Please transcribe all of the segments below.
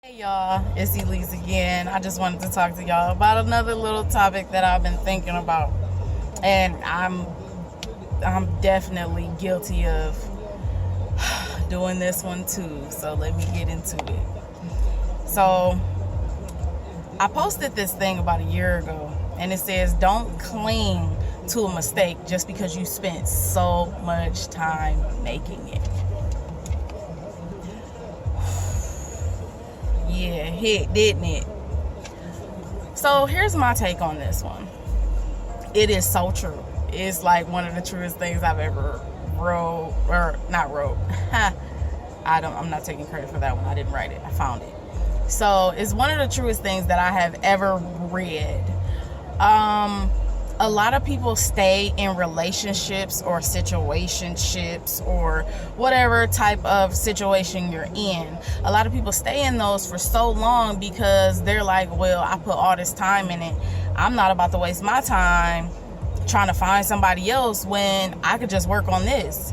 Hey y'all, it's Elise again. I just wanted to talk to y'all about another little topic that I've been thinking about. And I'm definitely guilty of doing this one too. So let me get into it. So I posted this thing about a year ago, and it says don't cling to a mistake just because you spent so much time making it. Yeah, hit, didn't it? So here's my take on this one. It is so true. It's like one of the truest things I've ever wrote, or not wrote. I'm not taking credit for that one. I didn't write it. I found it. So it's one of the truest things that I have ever read. A lot of people stay in relationships or situationships or whatever type of situation you're in. A lot of people stay in those for so long because they're like, well, I put all this time in it. I'm not about to waste my time trying to find somebody else when I could just work on this.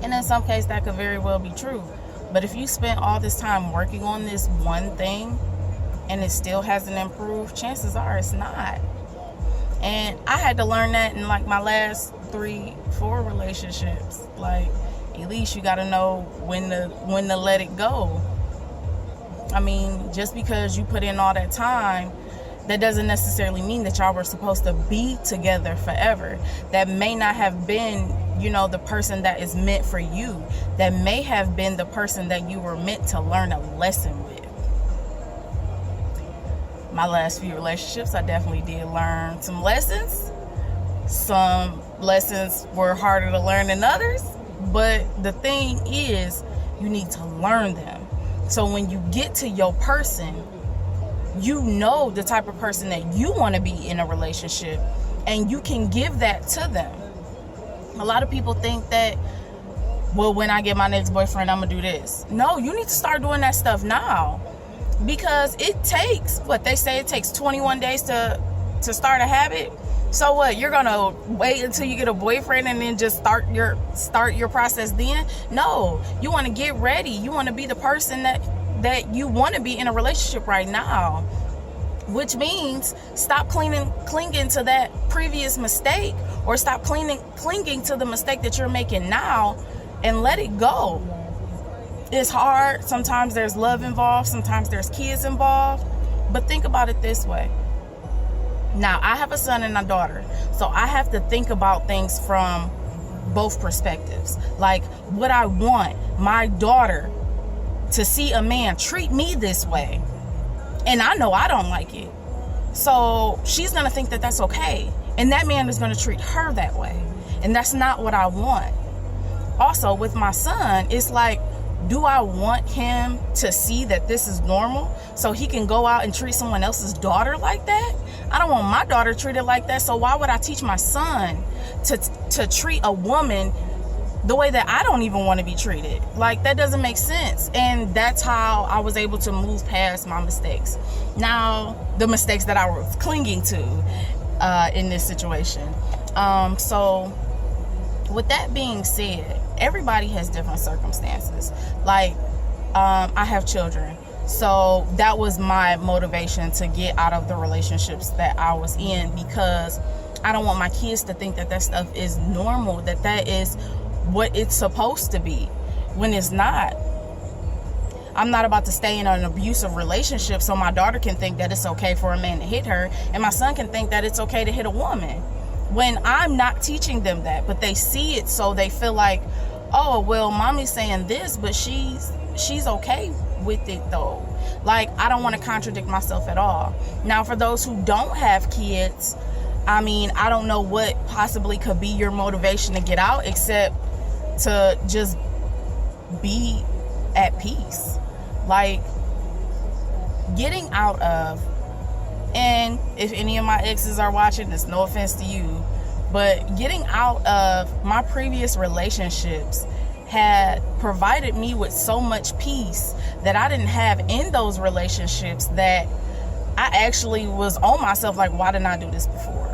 And in some cases, that could very well be true. But if you spent all this time working on this one thing and it still hasn't improved, chances are it's not. And I had to learn that in like my last 3-4 relationships. Like, at least you got to know when to let it go. I mean, just because you put in all that time, that doesn't necessarily mean that y'all were supposed to be together forever. That may not have been, the person that is meant for you. That may have been the person that you were meant to learn a lesson with. My last few relationships, I definitely did learn some lessons. Some lessons were harder to learn than others, but the thing is, you need to learn them. So when you get to your person, you know the type of person that you want to be in a relationship, and you can give that to them. A lot of people think that, well, when I get my next boyfriend, I'm gonna do this. No, you need to start doing that stuff now. Because it takes, it takes 21 days to start a habit. So what, you're gonna wait until you get a boyfriend and then just start your process then? No, you want to get ready. You want to be the person that you want to be in a relationship right now. Which means stop clinging to that previous mistake, or stop clinging to the mistake that you're making now, and let it go. It's hard. Sometimes there's love involved. Sometimes there's kids involved. But think about it this way. Now, I have a son and a daughter. So I have to think about things from both perspectives. Like, would I want my daughter to see a man treat me this way? And I know I don't like it. So she's going to think that that's okay. And that man is going to treat her that way. And that's not what I want. Also, with my son, it's like, do I want him to see that this is normal so he can go out and treat someone else's daughter like that? I don't want my daughter treated like that, so why would I teach my son to treat a woman the way that I don't even want to be treated? Like, that doesn't make sense. And that's how I was able to move past my mistakes. Now, the mistakes that I was clinging to in this situation. So with that being said, everybody has different circumstances. Like, I have children. So that was my motivation to get out of the relationships that I was in, because I don't want my kids to think that that stuff is normal, that is what it's supposed to be, when it's not. I'm not about to stay in an abusive relationship so my daughter can think that it's okay for a man to hit her, and my son can think that it's okay to hit a woman, when I'm not teaching them that. But they see it, so they feel like, oh, well, mommy's saying this, but she's okay with it though. Like, I don't want to contradict myself at all. Now, for those who don't have kids, I mean, I don't know what possibly could be your motivation to get out, except to just be at peace. Like, getting out of, and if any of my exes are watching, it's no offense to you, but getting out of my previous relationships had provided me with so much peace that I didn't have in those relationships, that I actually was on myself like, why didn't I do this before?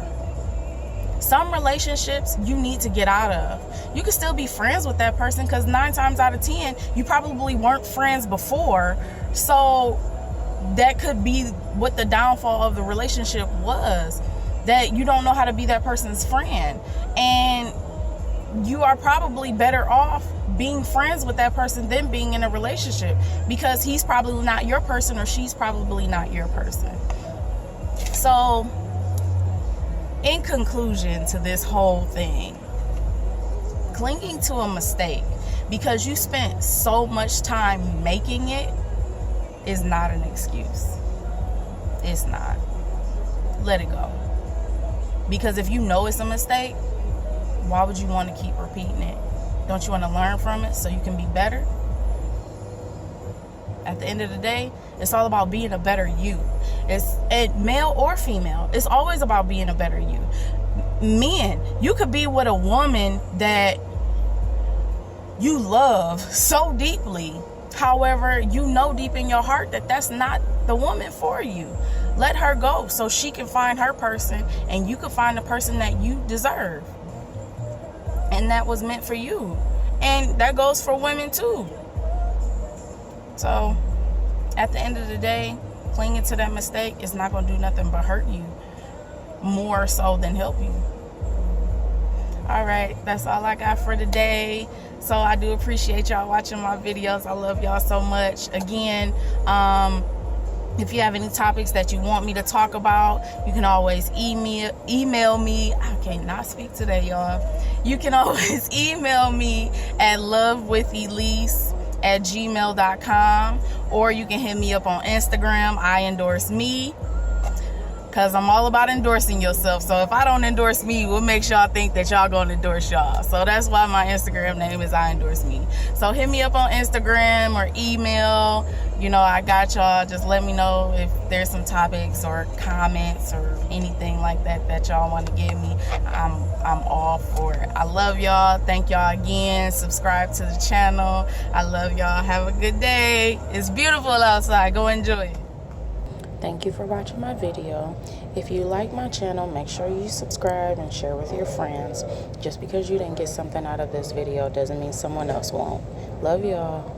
Some relationships you need to get out of. You can still be friends with that person, because 9 times out of 10, you probably weren't friends before, So that could be what the downfall of the relationship was, that you don't know how to be that person's friend. And you are probably better off being friends with that person than being in a relationship, because he's probably not your person or she's probably not your person. So in conclusion to this whole thing, clinging to a mistake because you spent so much time making it is not an excuse. It's not. Let it go. Because if you know it's a mistake, why would you want to keep repeating it? Don't you want to learn from it so you can be better? At the end of the day, it's all about being a better you. It's male or female. It's always about being a better you. Men, you could be with a woman that you love so deeply. However, you know deep in your heart that that's not the woman for you. Let her go so she can find her person and you can find the person that you deserve. And that was meant for you. And that goes for women too. So, at the end of the day, clinging to that mistake is not going to do nothing but hurt you, more so than help you. Alright, that's all I got for today. So I do appreciate y'all watching my videos. I love y'all so much. Again, if you have any topics that you want me to talk about, you can always email me. I cannot speak today, y'all. You can always email me at lovewithelise@gmail.com, or you can hit me up on Instagram. I endorse me, because I'm all about endorsing yourself. So if I don't endorse me, what makes y'all think that y'all gonna endorse y'all? So that's why my Instagram name is I Endorse Me. So hit me up on Instagram or email. You know, I got y'all. Just let me know if there's some topics or comments or anything like that that y'all want to give me. I'm all for it. I love y'all. Thank y'all again. Subscribe to the channel. I love y'all. Have a good day. It's beautiful outside. Go enjoy it. Thank you for watching my video. If you like my channel, make sure you subscribe and share with your friends. Just because you didn't get something out of this video doesn't mean someone else won't. Love y'all.